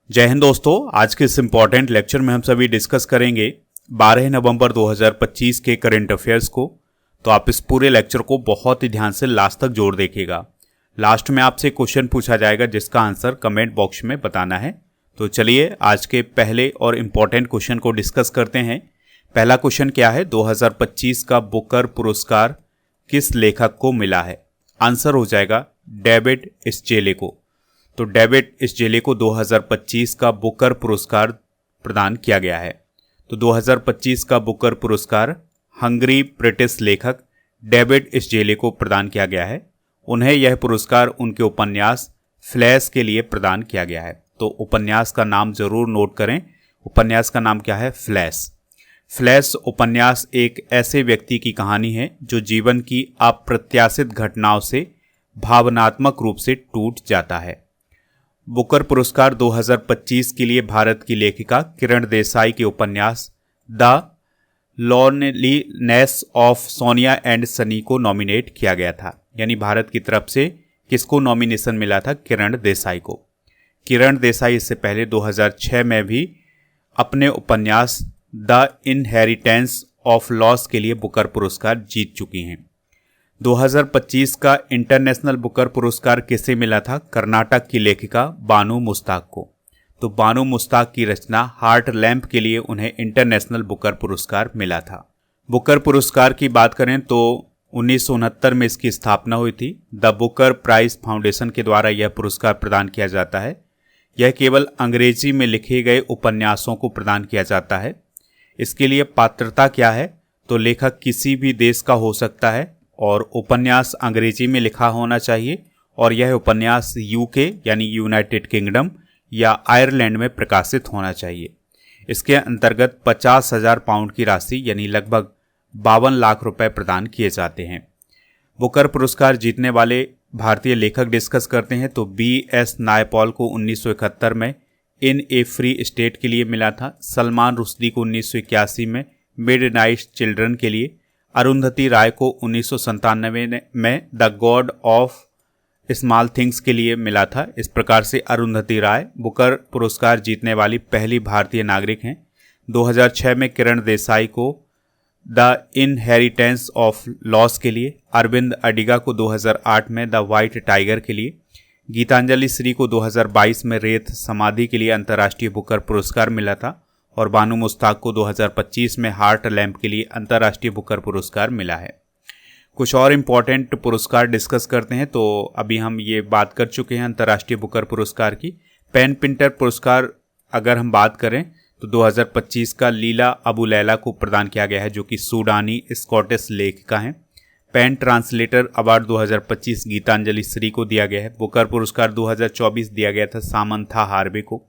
जय हिंद दोस्तों। आज के इस इम्पॉर्टेंट लेक्चर में हम सभी डिस्कस करेंगे 12 नवंबर 2025 के करंट अफेयर्स को। तो आप इस पूरे लेक्चर को बहुत ही ध्यान से लास्ट तक जोड़ देखिएगा। लास्ट में आपसे क्वेश्चन पूछा जाएगा जिसका आंसर कमेंट बॉक्स में बताना है। तो चलिए आज के पहले और इम्पॉर्टेंट क्वेश्चन को डिस्कस करते हैं। पहला क्वेश्चन क्या है, 2025 का बुकर पुरस्कार किस लेखक को मिला है? आंसर हो जाएगा डेविड एस्जेले को। तो डेविड एस्जेले को 2025 का बुकर पुरस्कार प्रदान किया गया है। तो 2025 का बुकर पुरस्कार हंगरी ब्रिटिश लेखक डेविड एस्जेले को प्रदान किया गया है। उन्हें यह पुरस्कार उनके उपन्यास फ्लैश के लिए प्रदान किया गया है। तो उपन्यास का नाम जरूर नोट करें। उपन्यास का नाम क्या है? फ्लैश। फ्लैश उपन्यास एक ऐसे व्यक्ति की कहानी है जो जीवन की अप्रत्याशित घटनाओं से भावनात्मक रूप से टूट जाता है। बुकर पुरस्कार 2025 के लिए भारत की लेखिका किरण देसाई के उपन्यास the loneliness of Sonia and Sunny को नॉमिनेट किया गया था। यानी भारत की तरफ से किसको नॉमिनेशन मिला था? किरण देसाई को। किरण देसाई इससे पहले 2006 में भी अपने उपन्यास द इनहेरिटेंस ऑफ लॉस के लिए बुकर पुरस्कार जीत चुकी हैं। 2025 का इंटरनेशनल बुकर पुरस्कार किसे मिला था? कर्नाटक की लेखिका बानू मुश्ताक को। तो बानू मुश्ताक की रचना हार्ट लैम्प के लिए उन्हें इंटरनेशनल बुकर पुरस्कार मिला था। बुकर पुरस्कार की बात करें तो 1969 में इसकी स्थापना हुई थी। द बुकर प्राइज फाउंडेशन के द्वारा यह पुरस्कार प्रदान किया जाता है। यह केवल अंग्रेजी में लिखे गए उपन्यासों को प्रदान किया जाता है। इसके लिए पात्रता क्या है? तो लेखक किसी भी देश का हो सकता है और उपन्यास अंग्रेजी में लिखा होना चाहिए और यह उपन्यास यूके यानी यूनाइटेड किंगडम या आयरलैंड में प्रकाशित होना चाहिए। इसके अंतर्गत 50,000 पाउंड की राशि यानी लगभग 52 लाख रुपए प्रदान किए जाते हैं। बुकर पुरस्कार जीतने वाले भारतीय लेखक डिस्कस करते हैं। तो BS नायपॉल को 1971 में इन ए फ्री स्टेट के लिए मिला था। सलमान रुश्दी को 1981 में मिडनाइट चिल्ड्रन के लिए, अरुंधति राय को 1997 में the God of small things के लिए मिला था। इस प्रकार से अरुंधति राय बुकर पुरस्कार जीतने वाली पहली भारतीय नागरिक हैं। 2006 में किरण देसाई को द इनहेरिटेंस ऑफ लॉस के लिए, अरविंद अडिगा को 2008 में द वाइट टाइगर के लिए, गीतांजलि श्री को 2022 में रेत समाधि के लिए अंतर्राष्ट्रीय बुकर पुरस्कार मिला था और बानू मुश्ताक को 2025 में हार्ट लैम्प के लिए अंतर्राष्ट्रीय बुकर पुरस्कार मिला है। कुछ और इम्पॉर्टेंट पुरस्कार डिस्कस करते हैं। तो अभी हम ये बात कर चुके हैं अंतर्राष्ट्रीय बुकर पुरस्कार की। पेन पिंटर पुरस्कार अगर हम बात करें तो 2025 का लीला अबू लैला को प्रदान किया गया है जो कि सूडानी स्कॉटिश लेखिका हैं। PEN translator award 2025 Geetanjali Shree को दिया गया है। बुकर पुरस्कार 2024 दिया गया था सामंथा हार्वे को।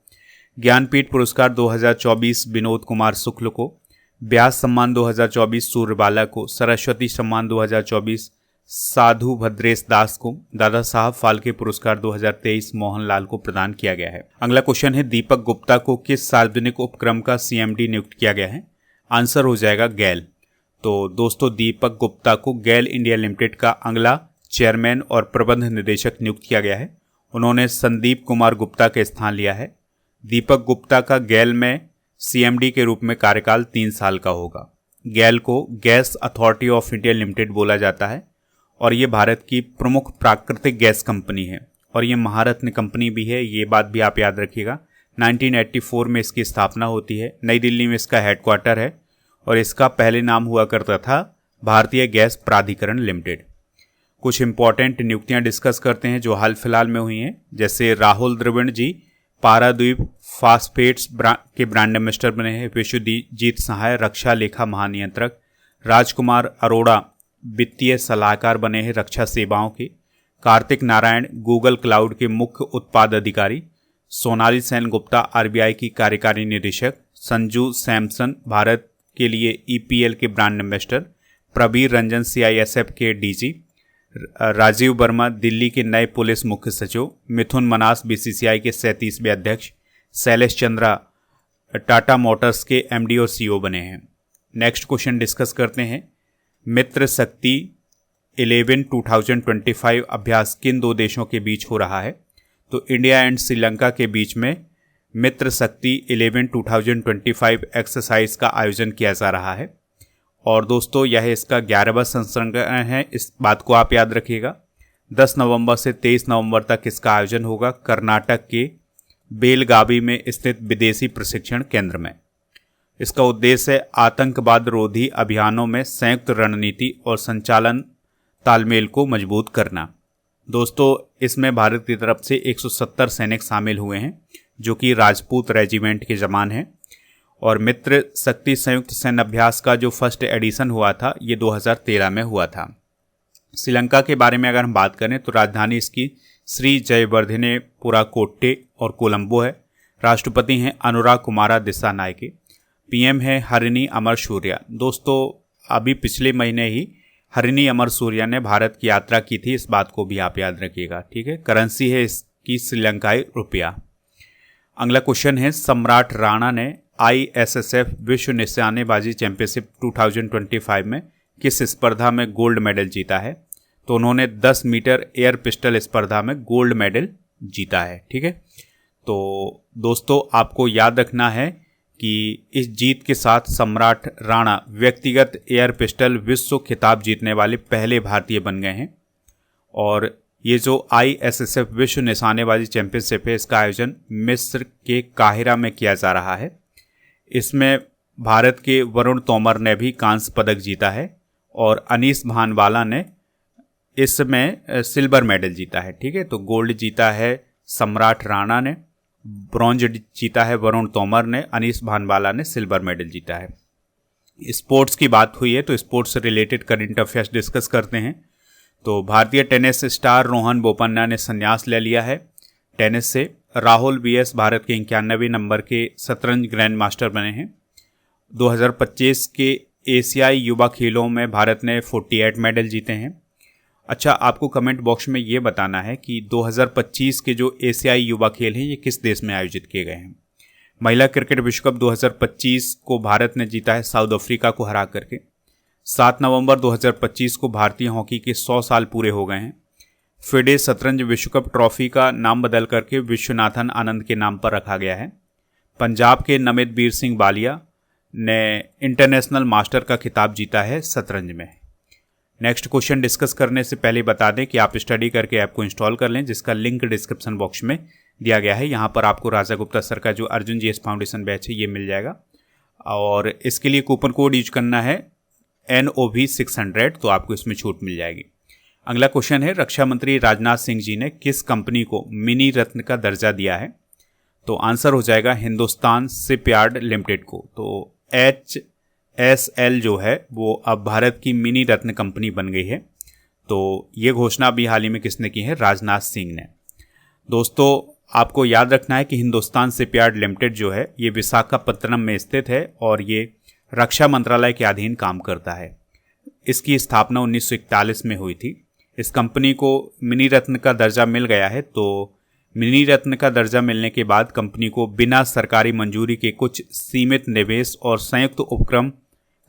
ज्ञानपीठ पुरस्कार 2024 विनोद कुमार शुक्ल को। व्यास सम्मान 2024 सूर्यबाला को। सरस्वती सम्मान 2024 साधु भद्रेश दास को। दादा साहब फाल्के पुरस्कार 2023 मोहनलाल को प्रदान किया गया है। अगला क्वेश्चन है, दीपक गुप्ता को किस सार्वजनिक उपक्रम का CMD नियुक्त किया गया है? आंसर हो जाएगा गैल। तो दोस्तों, दीपक गुप्ता को गैल इंडिया लिमिटेड का अगला चेयरमैन और प्रबंध निदेशक नियुक्त किया गया है। उन्होंने संदीप कुमार गुप्ता का स्थान लिया है। दीपक गुप्ता का गैल में CMD के रूप में कार्यकाल 3 साल का होगा। गैल को gas authority of India limited बोला जाता है और ये भारत की प्रमुख प्राकृतिक गैस कंपनी है और ये महारत्न कंपनी भी है। ये बात भी आप याद रखिएगा। 1984 में इसकी स्थापना होती है। नई दिल्ली में इसका हेडक्वार्टर है और इसका पहले नाम हुआ करता था भारतीय गैस प्राधिकरण लिमिटेड। कुछ इंपॉर्टेंट नियुक्तियां डिस्कस करते हैं जो हाल फिलहाल में हुई हैं। जैसे राहुल द्रविड़ जी पाराद्वीप फास्फेट्स के ब्रांड एम्बेसडर बने हैं। विश्वजीत सहाय रक्षा लेखा महानियंत्रक। राजकुमार अरोड़ा वित्तीय सलाहकार बने हैं रक्षा सेवाओं के। कार्तिक नारायण गूगल क्लाउड के मुख्य उत्पाद अधिकारी। सोनाली सेन गुप्ता RBI की कार्यकारी निदेशक। संजू सैमसन भारत के लिए EPL के brand ambassador. Prabir Ranjan CISF के DG। राजीव वर्मा दिल्ली के नए पुलिस मुख्य सचिव। मिथुन मनास BCCI के 37वें अध्यक्ष। शैलेश चंद्रा टाटा मोटर्स के MD और CEO बने हैं। नेक्स्ट क्वेश्चन डिस्कस करते हैं, मित्र शक्ति 11 2025 अभ्यास किन दो देशों के बीच हो रहा है? तो इंडिया एंड श्रीलंका के बीच में मित्र शक्ति 11 2025 एक्सरसाइज का आयोजन किया जा रहा है। और दोस्तों यह इसका 11वां संस्करण है, इस बात को आप याद रखिएगा। 10 नवंबर से 23 नवंबर तक इसका आयोजन होगा कर्नाटक के बेलगावी में स्थित विदेशी प्रशिक्षण केंद्र में। इसका उद्देश्य है आतंकवाद रोधी अभियानों में संयुक्त रणनीति और संचालन तालमेल को मजबूत करना। दोस्तों इसमें भारत की तरफ से 170 सैनिक शामिल हुए हैं जो कि राजपूत रेजिमेंट के जवान हैं। और मित्र शक्ति संयुक्त सैन्य अभ्यास का जो फर्स्ट एडिशन हुआ था ये 2013 में हुआ था। श्रीलंका के बारे में अगर हम बात करें तो राजधानी इसकी श्री जयवर्धने पुराकोट्टे और कोलंबो है। राष्ट्रपति हैं अनुराग कुमारा दिसानायके। पीएम है हरिनी अमर सूर्या। दोस्तों अभी पिछले महीने ही हरिनी अमर सूर्या ने भारत की यात्रा की थी, इस बात को भी आप याद रखिएगा, ठीक है। करेंसी है इसकी श्रीलंकाई रुपया। अगला क्वेश्चन है सम्राट राणा ने ISSF विश्व निशानेबाजी चैंपियनशिप 2025 में किस स्पर्धा में गोल्ड मेडल जीता है? तो उन्होंने 10 मीटर एयर पिस्टल स्पर्धा में गोल्ड मेडल जीता है, ठीक है। तो दोस्तों आपको याद रखना है कि इस जीत के साथ सम्राट राणा व्यक्तिगत एयर पिस्टल विश्व खिताब जीतने वाले पहले भारतीय बन गए हैं। और ये जो ISSF विश्व निशानेबाजी चैंपियनशिप है इसका आयोजन मिस्र के काहिरा में किया जा रहा है। इसमें भारत के वरुण तोमर ने भी कांस्य पदक जीता है और अनीस भानवाला ने इसमें सिल्वर मेडल जीता है, ठीक है। तो गोल्ड जीता है सम्राट राणा ने, ब्रॉन्ज जीता है वरुण तोमर ने, अनीस भानवाला ने सिल्वर मेडल जीता है। स्पोर्ट्स की बात हुई है तो स्पोर्ट्स से रिलेटेड करंट अफेयर्स डिस्कस करते हैं। तो भारतीय टेनिस स्टार रोहन बोपन्ना ने संन्यास ले लिया है टेनिस से। राहुल BS भारत के 91 नंबर के शतरंज ग्रैंड मास्टर बने हैं। 2025 के एशियाई युवा खेलों में भारत ने 48 मेडल जीते हैं। अच्छा, आपको कमेंट बॉक्स में ये बताना है कि 2025 के जो एशियाई युवा खेल हैं ये किस देश में आयोजित किए गए हैं। महिला क्रिकेट विश्व कप 2025 को भारत ने जीता है साउथ अफ्रीका को हरा करके। 7 नवंबर 2025 को भारतीय हॉकी के 100 साल पूरे हो गए हैं। फिडे शतरंज विश्व कप ट्रॉफी का नाम बदल करके विश्वनाथन आनंद के नाम पर रखा गया है। पंजाब के नमित वीर सिंह बालिया ने इंटरनेशनल मास्टर का खिताब जीता है शतरंज में। नेक्स्ट क्वेश्चन डिस्कस करने से पहले बता दें कि आप स्टडी करके ऐप को इंस्टॉल कर लें, जिसका लिंक डिस्क्रिप्शन बॉक्स में दिया गया है। यहाँ पर आपको राजा गुप्ता सर का जो अर्जुन GS फाउंडेशन बैच है ये मिल जाएगा और इसके लिए कूपन कोड यूज करना है NOV 600, तो आपको इसमें छूट मिल जाएगी। अगला क्वेश्चन है रक्षा मंत्री राजनाथ सिंह जी ने किस कंपनी को मिनी रत्न का दर्जा दिया है? तो आंसर हो जाएगा हिंदुस्तान शिपयार्ड लिमिटेड को। तो HSL जो है वो अब भारत की मिनी रत्न कंपनी बन गई है। तो ये घोषणा अभी हाल ही में किसने की है? राजनाथ सिंह ने। दोस्तों आपको याद रखना है कि हिंदुस्तान शिपयार्ड लिमिटेड जो है ये विशाखापत्तनम में स्थित है और ये रक्षा मंत्रालय के अधीन काम करता है। इसकी स्थापना 1941 में हुई थी। इस कंपनी को मिनी रत्न का दर्जा मिल गया है। तो मिनी रत्न का दर्जा मिलने के बाद कंपनी को बिना सरकारी मंजूरी के कुछ सीमित निवेश और संयुक्त उपक्रम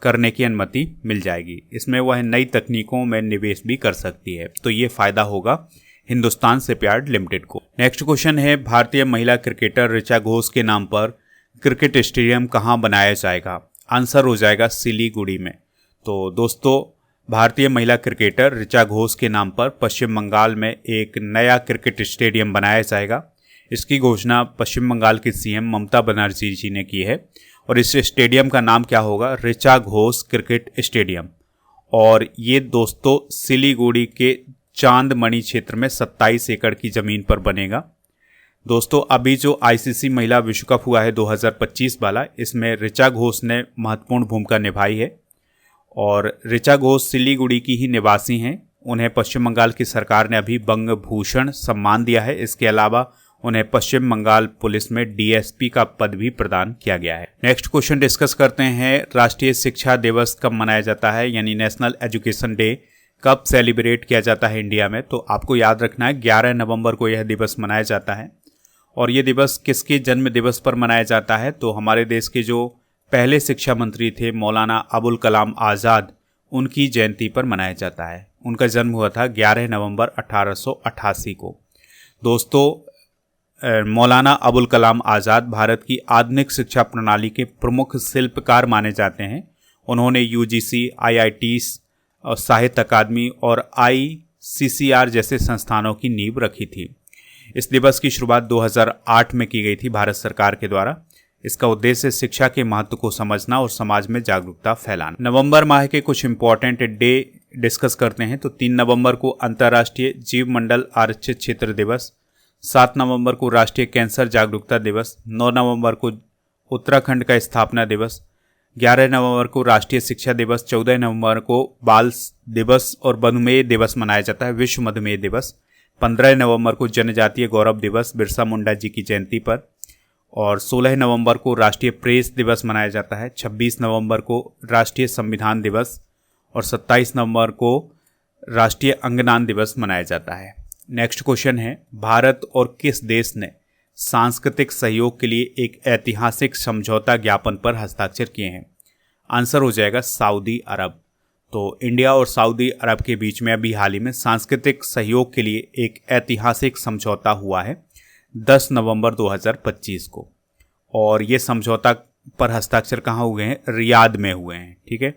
करने की अनुमति मिल जाएगी। इसमें वह नई तकनीकों में निवेश भी कर सकती है। तो ये फायदा होगा हिंदुस्तान शिपयार्ड लिमिटेड को। नेक्स्ट क्वेश्चन है भारतीय महिला क्रिकेटर ऋचा घोष के नाम पर क्रिकेट स्टेडियम कहाँ बनाया जाएगा? आंसर हो जाएगा सिलीगुड़ी में। तो दोस्तों भारतीय महिला क्रिकेटर ऋचा घोष के नाम पर पश्चिम बंगाल में एक नया क्रिकेट स्टेडियम बनाया जाएगा। इसकी घोषणा पश्चिम बंगाल की CM ममता बनर्जी जी ने की है और इस स्टेडियम का नाम क्या होगा? Richa Ghosh cricket stadium. और ये दोस्तों सिलीगुड़ी के चांदमणि क्षेत्र में 27 एकड़ की ज़मीन पर बनेगा। दोस्तों अभी जो ICC महिला विश्व कप हुआ है 2025 वाला, इसमें ऋचा घोष ने महत्वपूर्ण भूमिका निभाई है और ऋचा घोष सिलीगुड़ी की ही निवासी हैं। उन्हें पश्चिम बंगाल की सरकार ने अभी बंग भूषण सम्मान दिया है। इसके अलावा उन्हें पश्चिम बंगाल पुलिस में DSP का पद भी प्रदान किया गया है। नेक्स्ट क्वेश्चन डिस्कस करते हैं राष्ट्रीय शिक्षा दिवस कब मनाया जाता है, यानी नेशनल एजुकेशन डे कब सेलिब्रेट किया जाता है इंडिया में? तो आपको याद रखना है 11 नवंबर को यह दिवस मनाया जाता है। और ये दिवस किसके जन्म दिवस पर मनाया जाता है? तो हमारे देश के जो पहले शिक्षा मंत्री थे मौलाना अबुल कलाम आज़ाद, उनकी जयंती पर मनाया जाता है। उनका जन्म हुआ था 11 नवंबर 1888 को। दोस्तों मौलाना अबुल कलाम आज़ाद भारत की आधुनिक शिक्षा प्रणाली के प्रमुख शिल्पकार माने जाते हैं। उन्होंने यूजीसी, आईआईटीज और साहित्य अकादमी और आईसीसीआर जैसे संस्थानों की नींव रखी थी। इस दिवस की शुरुआत 2008 में की गई थी भारत सरकार के द्वारा। इसका उद्देश्य शिक्षा के महत्व को समझना और समाज में जागरूकता फैलाना। नवंबर माह के कुछ इंपॉर्टेंट डे डिस्कस करते हैं। तो 3 नवंबर को अंतर्राष्ट्रीय जीव मंडल आरक्षित क्षेत्र दिवस, 7 नवंबर को राष्ट्रीय कैंसर जागरूकता दिवस, 9 नवंबर को उत्तराखंड का स्थापना दिवस, 11 नवंबर को राष्ट्रीय शिक्षा दिवस, 14 नवंबर को बाल दिवस और मधुमेह दिवस मनाया जाता है, विश्व मधुमेह दिवस, 15 नवंबर को जनजातीय गौरव दिवस बिरसा मुंडा जी की जयंती पर, और 16 नवंबर को राष्ट्रीय प्रेस दिवस मनाया जाता है, 26 नवंबर को राष्ट्रीय संविधान दिवस और 27 नवंबर को राष्ट्रीय अंगदान दिवस मनाया जाता है। नेक्स्ट क्वेश्चन है, भारत और किस देश ने सांस्कृतिक सहयोग के लिए एक ऐतिहासिक समझौता ज्ञापन पर हस्ताक्षर किए हैं? आंसर हो जाएगा सऊदी अरब। तो इंडिया और सऊदी अरब के बीच में अभी हाल ही में सांस्कृतिक सहयोग के लिए एक ऐतिहासिक समझौता हुआ है 10 नवंबर 2025 को, और ये समझौता पर हस्ताक्षर कहाँ हुए हैं? रियाद में हुए हैं। ठीक है,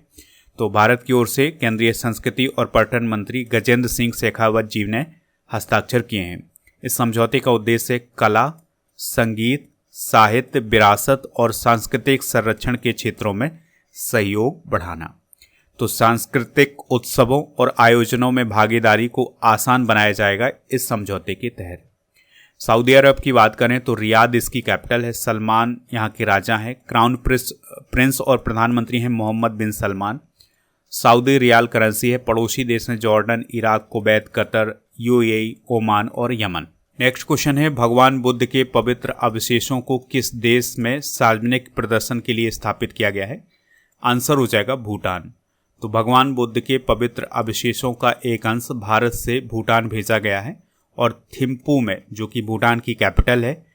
तो भारत की ओर से केंद्रीय संस्कृति और पर्यटन मंत्री गजेंद्र सिंह शेखावत जी ने हस्ताक्षर किए हैं। इस समझौते का उद्देश्य कला, संगीत, साहित्य, विरासत और सांस्कृतिक संरक्षण के क्षेत्रों में सहयोग बढ़ाना। तो सांस्कृतिक उत्सवों और आयोजनों में भागीदारी को आसान बनाया जाएगा इस समझौते के तहत। सऊदी अरब की बात करें तो रियाद इसकी कैपिटल है। सलमान यहाँ के राजा हैं। क्राउन प्रिंस और प्रधानमंत्री हैं मोहम्मद बिन सलमान। सऊदी रियाल करेंसी है। पड़ोसी देश हैं Jordan, Iraq, Kuwait, Qatar, UAE, Oman और यमन। नेक्स्ट क्वेश्चन है, भगवान बुद्ध के पवित्र अवशेषों को किस देश में सार्वजनिक प्रदर्शन के लिए स्थापित किया गया है? आंसर हो जाएगा भूटान। तो भगवान बुद्ध के पवित्र अवशेषों का एक अंश भारत से भूटान भेजा गया है और थिम्पू में, जो कि भूटान की कैपिटल है,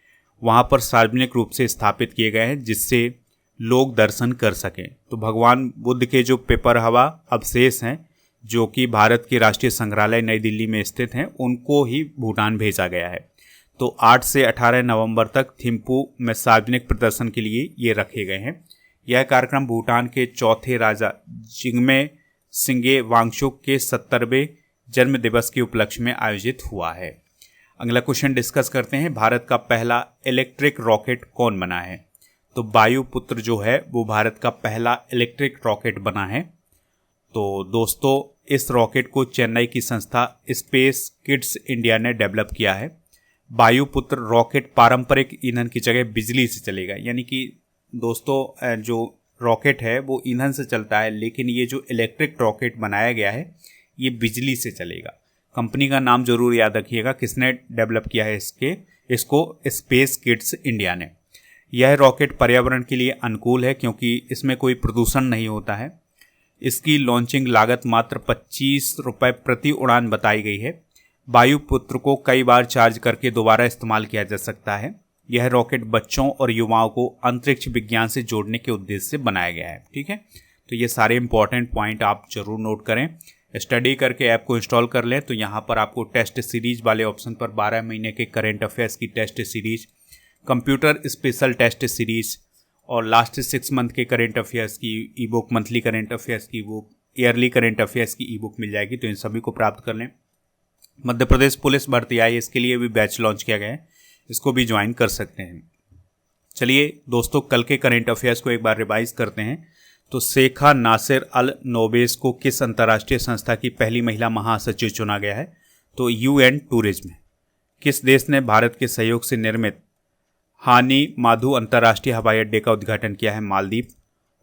वहाँ पर सार्वजनिक रूप से स्थापित किए गए हैं जिससे लोग दर्शन कर सकें। तो भगवान बुद्ध के जो पेपरहवा अवशेष हैं, जो कि भारत के राष्ट्रीय संग्रहालय नई दिल्ली में स्थित हैं, उनको ही भूटान भेजा गया है। तो 8 से 18 नवंबर तक थिम्पू में सार्वजनिक प्रदर्शन के लिए ये रखे गए हैं। यह कार्यक्रम भूटान के चौथे राजा जिग्मे सिंगे वांगचुक के 70वें जन्म दिवस के उपलक्ष्य में आयोजित हुआ है। अगला क्वेश्चन डिस्कस करते हैं, भारत का पहला इलेक्ट्रिक रॉकेट कौन बना है? तो वायुपुत्र जो है वो भारत का पहला इलेक्ट्रिक रॉकेट बना है। तो दोस्तों, इस रॉकेट को चेन्नई की संस्था स्पेस किड्स इंडिया ने डेवलप किया है। वायुपुत्र रॉकेट पारंपरिक ईंधन की जगह बिजली से चलेगा, यानी कि दोस्तों जो रॉकेट है वो ईंधन से चलता है, लेकिन ये जो इलेक्ट्रिक रॉकेट बनाया गया है ये बिजली से चलेगा। कंपनी का नाम जरूर याद रखिएगा, किसने डेवलप किया है इसको स्पेस किड्स इंडिया ने। यह रॉकेट पर्यावरण के लिए अनुकूल है क्योंकि इसमें कोई प्रदूषण नहीं होता है। इसकी लॉन्चिंग लागत मात्र 25 रुपये प्रति उड़ान बताई गई है। वायुपुत्र को कई बार चार्ज करके दोबारा इस्तेमाल किया जा सकता है। यह रॉकेट बच्चों और युवाओं को अंतरिक्ष विज्ञान से जोड़ने के उद्देश्य से बनाया गया है। ठीक है, तो ये सारे इंपॉर्टेंट पॉइंट आप जरूर नोट करें, स्टडी करके ऐप को इंस्टॉल कर लें। तो यहाँ पर आपको टेस्ट सीरीज वाले ऑप्शन पर 12 महीने के करेंट अफेयर्स की test series, computer special test series और लास्ट 6 मंथ के करेंट अफेयर्स की e book, monthly current affairs की बुक, ईयरली करेंट अफेयर्स की ई बुक मिल जाएगी। तो इन सभी को प्राप्त कर लें। मध्य प्रदेश पुलिस भर्ती आई, इसके लिए भी बैच लॉन्च किया गया है, इसको भी ज्वाइन कर सकते हैं। चलिए दोस्तों, कल के करेंट अफेयर्स को एक बार रिवाइज करते हैं। तो शेखा नासिर अल नोबेस को किस अंतर्राष्ट्रीय संस्था की पहली महिला महासचिव चुना गया है? तो यूएन टूरिज्म। किस देश ने भारत के सहयोग से निर्मित हानी माधु अंतर्राष्ट्रीय हवाई अड्डे का उद्घाटन किया है? मालदीव।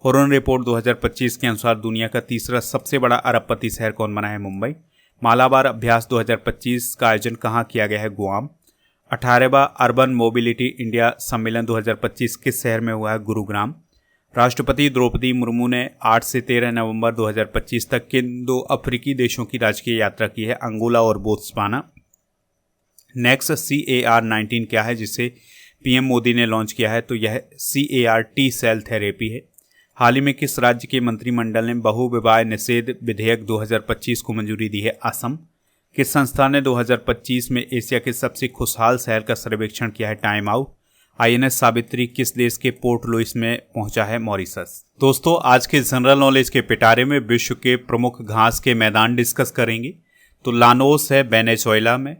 हुरन रिपोर्ट 2025 के अनुसार दुनिया का तीसरा सबसे बड़ा अरबपति शहर कौन बना है? मुंबई। मालाबार अभ्यास 2025 का आयोजन कहाँ किया गया है? गुआम। 18वां अर्बन मोबिलिटी इंडिया सम्मेलन 2025 किस शहर में हुआ है? गुरुग्राम। राष्ट्रपति द्रौपदी मुर्मू ने 8 से 13 नवंबर 2025 तक किन 2 अफ्रीकी देशों की राजकीय यात्रा की है? अंगोला और बोत्सवाना। नेक्स्ट CAR-19 क्या है जिसे पीएम मोदी ने लॉन्च किया है? तो यह CAR टी सेल थेरेपी है। हाल ही में किस राज्य के मंत्रिमंडल ने बहुविवाह निषेध विधेयक 2025 को मंजूरी दी है? असम। किस संस्था ने 2025 में एशिया के सबसे खुशहाल शहर का सर्वेक्षण किया है? Time out. आईएनएस सावित्री किस देश के पोर्ट लुइस में पहुंचा है? मॉरिशस। दोस्तों, आज के जनरल नॉलेज के पिटारे में विश्व के प्रमुख घास के मैदान डिस्कस करेंगे। तो लानोस है वेनेजुएला में,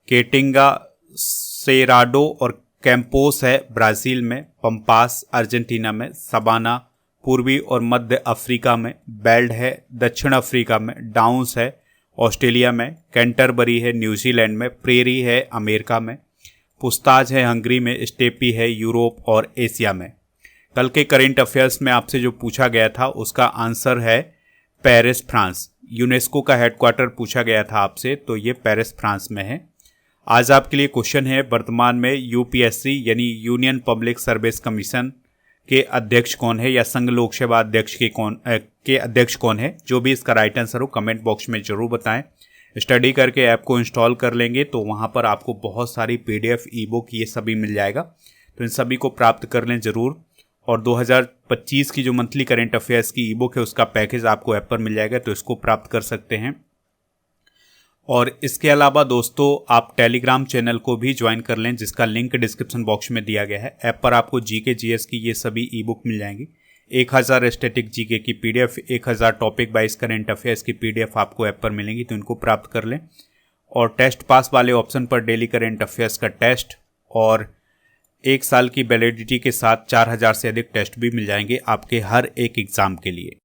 केटिंगा, सेराडो और कैंपोस है ब्राज़ील में, पंपास अर्जेंटीना में, सबाना पूर्वी और मध्य अफ्रीका में, बेल्ड है दक्षिण अफ्रीका में, डाउन्स है ऑस्ट्रेलिया में, कैंटरबरी है न्यूजीलैंड में, प्रेरी है अमेरिका में, पुस्ताज है हंगरी में, स्टेपी है यूरोप और एशिया में। कल के करेंट अफेयर्स में आपसे जो पूछा गया था उसका आंसर है पेरिस, फ्रांस। यूनेस्को का हेडक्वार्टर पूछा गया था आपसे, तो ये पेरिस, फ्रांस में है। आज आपके लिए क्वेश्चन है, वर्तमान में यूपीएससी यानी यूनियन पब्लिक सर्विस कमीशन के अध्यक्ष कौन है, या संघ लोक सेवा अध्यक्ष के अध्यक्ष कौन है? जो भी इसका राइट आंसर हो कमेंट बॉक्स में जरूर बताएं। स्टडी करके ऐप को इंस्टॉल कर लेंगे तो वहां पर आपको बहुत सारी पीडीएफ, ई बुक ये सभी मिल जाएगा, तो इन सभी को प्राप्त कर लें जरूर। और 2025 की जो मंथली करेंट अफेयर्स की ई बुक है उसका पैकेज आपको ऐप पर मिल जाएगा, तो इसको प्राप्त कर सकते हैं। और इसके अलावा दोस्तों, आप टेलीग्राम चैनल को भी ज्वाइन कर लें, जिसका लिंक डिस्क्रिप्शन बॉक्स में दिया गया है। ऐप पर आपको जीके जीएस की ये सभी ई बुक मिल जाएंगी। 1000 स्टैटिक जीके की PDF, 1000 topic wise current affairs की पीडीएफ आपको ऐप पर मिलेंगी, तो इनको प्राप्त कर लें। और टेस्ट पास वाले ऑप्शन पर डेली करंट अफेयर्स का टेस्ट और 1 साल की वैलिडिटी के साथ 4000 से अधिक टेस्ट भी मिल जाएंगे आपके हर एक एग्जाम के लिए।